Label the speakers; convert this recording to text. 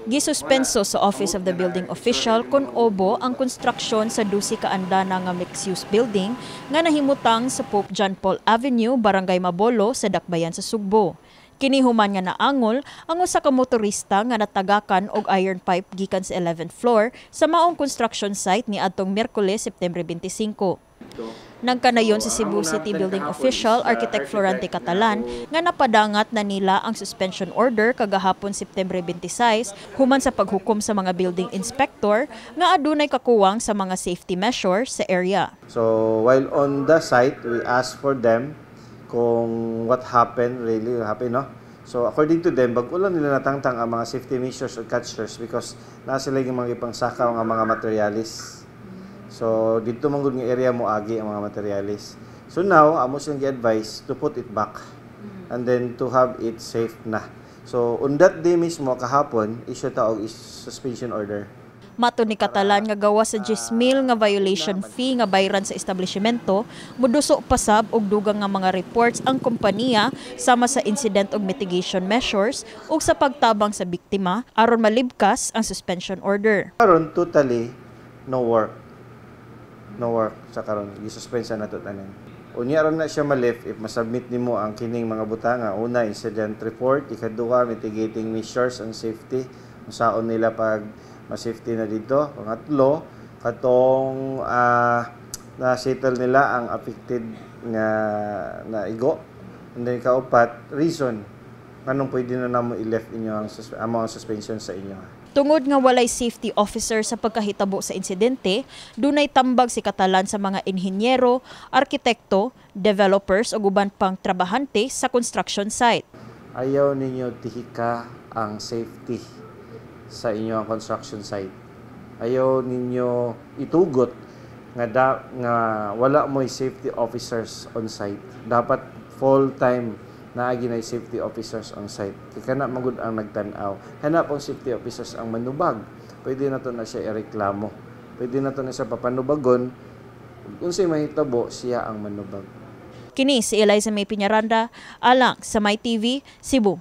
Speaker 1: Gisuspenso sa Office of the Building Official kun obo ang konstruksyon sa 12 ka andana nga mixed-use building nga nahimutang sa Pope John Paul Avenue, Barangay Mabolo sa Dakbayan sa Sugbo. Kinihuman nga naangol ang usa ka motorista nga natagakan og iron pipe gikan sa 11th floor sa maong construction site ni adtong Miyerkules, September 25. Nagkanayon si Cebu City Building Official Architect Florante Catalan nga napadangat na nila ang suspension order kagahapon September 26 human sa paghukom sa mga building inspector nga adunay kakuwang sa mga safety measures sa area.
Speaker 2: So while on the site, we asked for them kung what happened, no? So according to them, bago lang nila natangtang ang mga safety measures or catchers because nasa sila yung mga ipangsakaw ang mga materialis. So dito manggod nga area mo agi ang mga materialis. So now, amo silang gi-advise to put it back and then to have it safe na. So on that day mismo kahapon, issue ta og suspension order.
Speaker 1: Mato ni Catalan nga gawa sa 10,000 nga violation fee nga bayran sa establishmento, muduso pasab og dugang nga mga reports ang kompanya sama sa incident og mitigation measures ug sa pagtabang sa biktima aron malibkas ang suspension order.
Speaker 2: Karon totally no work sa karon gi-suspend sa nato tanan. Unya ron na siya ma-lift if masubmit nimo ang kining mga butanga. Una, incident report, ikaduha mitigating measures and safety unsaon nila pag ma-safety na dito. Pangatlo, katong na-settle nila ang affected nga na igo. And then kaupat, reason anong pwede na namo i-lift inyo ang suspension sa inyo.
Speaker 1: Tungod nga walay safety officer sa pagkahitabo sa insidente, dunay tambag si Catalan sa mga inhinyero, arkitekto, developers o uban pang trabahante sa construction site.
Speaker 2: Ayaw ninyo tihika ang safety sa inyong construction site. Ayaw ninyo itugot nga wala mo'y safety officers on site. Dapat full-time naagi na safety officers on site. Kana magud ang nagtan-aw. Hanap ang safety officers ang manubag. Pwede na to na siya ireklamo. Pwede na to na siya papanubagon. Kung siya mahitabo, siya ang manubag.
Speaker 1: Kini si Eliza May Piñaranda, alang sa My TV, Cebu.